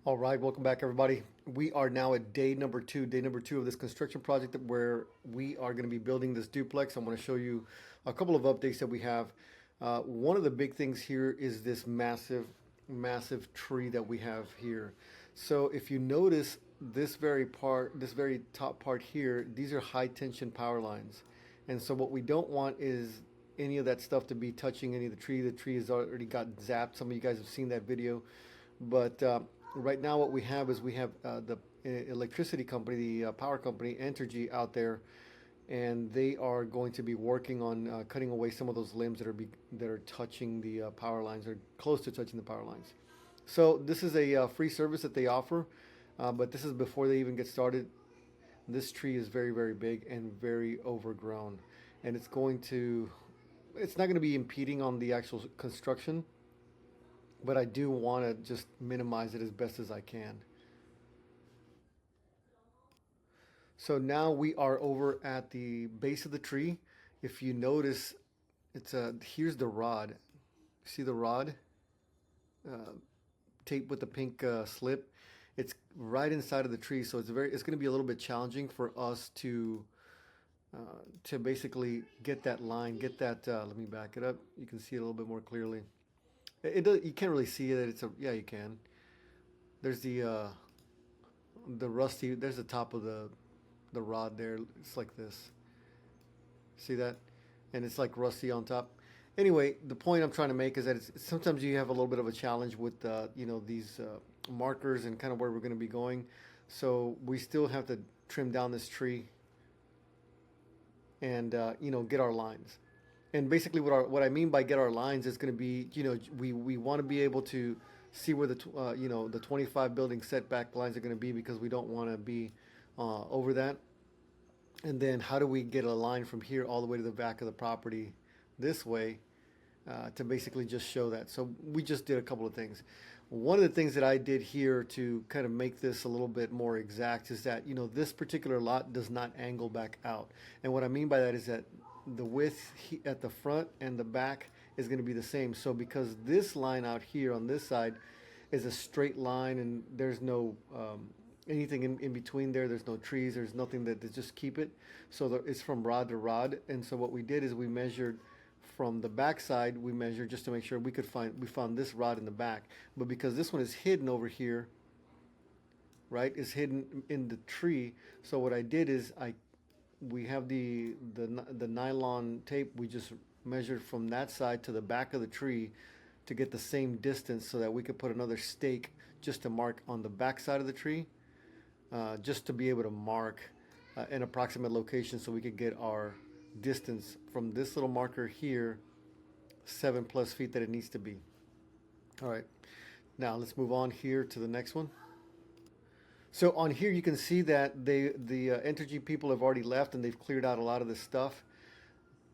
All right, welcome back, everybody. We are now at day number two of this construction project where we are going to be building this duplex. I'm going to show you a couple of updates that we have. One of the big things here is this massive tree that we have here. So if you notice this very top part here, these are high tension power lines. And so what we don't want is any of that stuff to be touching any of the tree. The tree has already got zapped. Some of you guys have seen that video. But right now, what we have is we have the electricity company, the power company, Entergy, out there, and they are going to be working on cutting away some of those limbs that are touching the power lines or close to touching the power lines. So this is a free service that they offer, but this is before they even get started. This tree is very big and very overgrown, and it's not going to be impeding on the actual construction, but I do want to just minimize it as best as I can. So now we are over at the base of the tree. If you notice, here's the rod. See the rod uh, taped with the pink slip. It's right inside of the tree, so it's going to be a little bit challenging for us to basically get that line, get that. Let me back it up. You can see it a little bit more clearly. You can't really see it. Yeah, you can. There's the rusty. There's the top of the rod there. It's like this. See that? And it's like rusty on top. Anyway, the point I'm trying to make is that sometimes you have a little bit of a challenge with these markers and kind of where we're going to be going. So we still have to trim down this tree and get our lines. And basically, what I mean by get our lines is going to be, we want to be able to see where the 25 building setback lines are going to be, because we don't want to be over that. And then how do we get a line from here all the way to the back of the property this way, to basically just show that. So we just did a couple of things. One of the things that I did here to kind of make this a little bit more exact is that, this particular lot does not angle back out. And what I mean by that is that the width at the front and the back is going to be the same. So because this line out here on this side is a straight line and there's no anything in between there, there's no trees, there's nothing that just keep it. So it's from rod to rod. And so what we did is we measured from the back side, we measured just to make sure we found this rod in the back. But because this one is hidden over here, right, is hidden in the tree. So what I did is we have the nylon tape. We just measured from that side to the back of the tree to get the same distance, so that we could put another stake just to mark on the back side of the tree, just to be able to mark an approximate location, so we could get our distance from this little marker here, 7+ feet that it needs to be. All right, now let's move on here to the next one. So on here you can see that the Entergy people have already left and they've cleared out a lot of this stuff.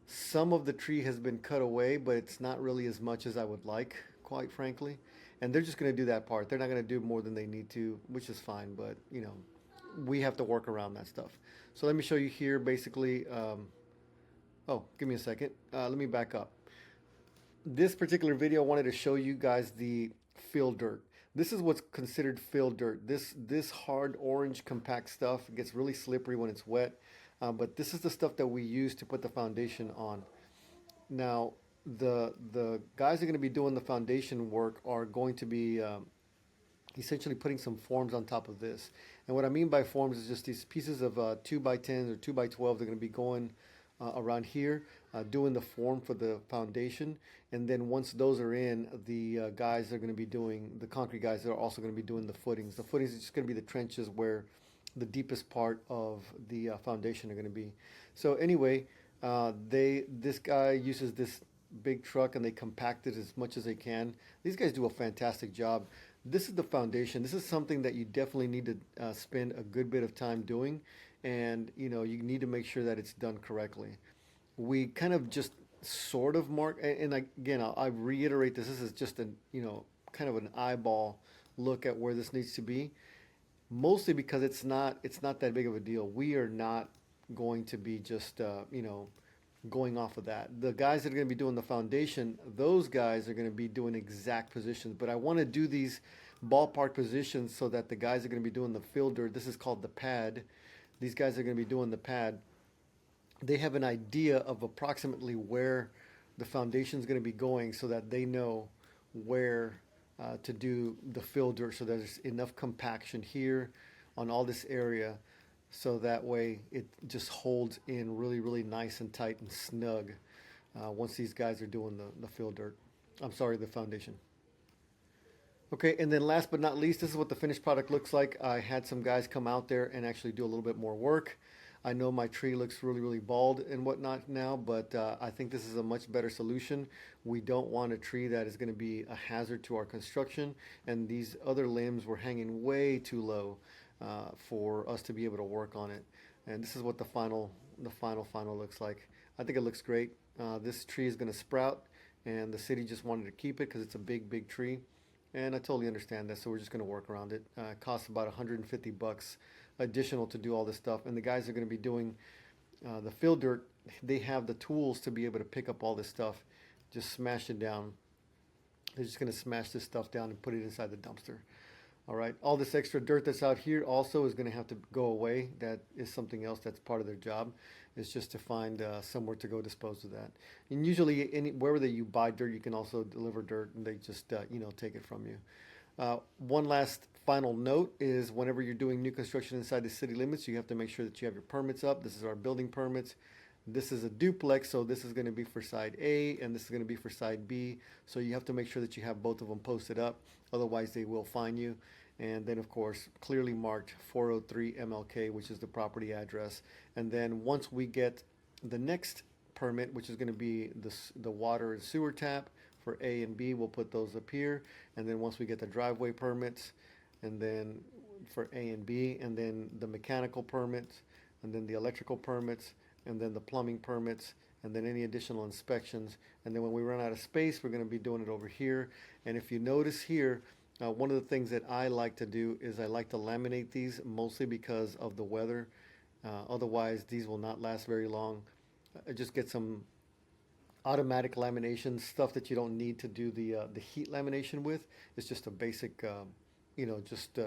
Some of the tree has been cut away, but it's not really as much as I would like, quite frankly. And they're just going to do that part. They're not going to do more than they need to, which is fine. But we have to work around that stuff. So let me show you here. Basically, oh, give me a second. Let me back up. This particular video, I wanted to show you guys the fill dirt. This is what's considered fill dirt. This hard orange compact stuff gets really slippery when it's wet. But this is the stuff that we use to put the foundation on. Now, the guys that are going to be doing the foundation work are going to be essentially putting some forms on top of this. And what I mean by forms is just these pieces of 2x10s or 2x12. They're going to be going around here, doing the form for the foundation. And then once those are in, the guys are going to be doing, the concrete guys are also going to be doing the footings. The footings is just going to be the trenches where the deepest part of the foundation are going to be. So anyway, this guy uses this big truck and they compact it as much as they can. These guys do a fantastic job. This is the foundation. This is something that you definitely need to spend a good bit of time doing, and you need to make sure that it's done correctly. We kind of just sort of mark, and again, I reiterate this. This is just a kind of an eyeball look at where this needs to be. Mostly because it's not that big of a deal. We are not going to be just going off of that. The guys that are going to be doing the foundation, those guys are going to be doing exact positions. But I want to do these ballpark positions so that the guys are going to be doing the field dirt. This is called the pad. These guys are going to be doing the pad. They have an idea of approximately where the foundation is going to be going so that they know where to do the field dirt, so there's enough compaction here on all this area, so that way it just holds in really, really nice and tight and snug once these guys are doing the field dirt. I'm sorry, the foundation. Okay, and then last but not least, this is what the finished product looks like. I had some guys come out there and actually do a little bit more work. I know my tree looks really, really bald and whatnot now, but I think this is a much better solution. We don't want a tree that is going to be a hazard to our construction, and these other limbs were hanging way too low for us to be able to work on it. And this is what the final looks like. I think it looks great. This tree is going to sprout, and the city just wanted to keep it because it's a big, big tree. And I totally understand that, so we're just going to work around it. It costs about 150 bucks additional to do all this stuff, and the guys are going to be doing the field dirt. They have the tools to be able to pick up all this stuff, just smash it down. They're just going to smash this stuff down and put it inside the dumpster. All right, all this extra dirt that's out here also is going to have to go away. That is something else that's part of their job. It's just to find somewhere to go dispose of that. And usually, wherever that you buy dirt, you can also deliver dirt, and they just take it from you. One last final note is whenever you're doing new construction inside the city limits, you have to make sure that you have your permits up. This is our building permits. This is a duplex, so this is going to be for side A, and this is going to be for side B. So you have to make sure that you have both of them posted up. Otherwise, they will fine you. And then, of course, clearly marked 403 MLK, which is the property address. And then once we get the next permit, which is going to be the water and sewer tap for A and B, we'll put those up here. And then once we get the driveway permits, and then for A and B, and then the mechanical permits, and then the electrical permits, and then the plumbing permits, and then any additional inspections. And then when we run out of space, we're going to be doing it over here. And if you notice here, one of the things that I like to do is I like to laminate these, mostly because of the weather. Otherwise, these will not last very long. I just get some automatic lamination stuff that you don't need to do the heat lamination with. It's just a basic, just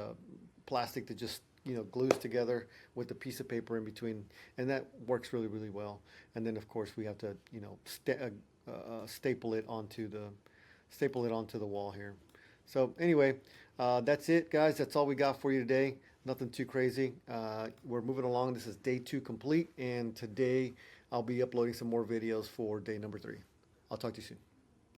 plastic that just glues together with a piece of paper in between, and that works really, really well. And then of course we have to staple it onto the wall here. So anyway, that's it, guys. That's all we got for you today. Nothing too crazy. We're moving along. This is day 2 complete, and today I'll be uploading some more videos for day number 3. I'll talk to you soon.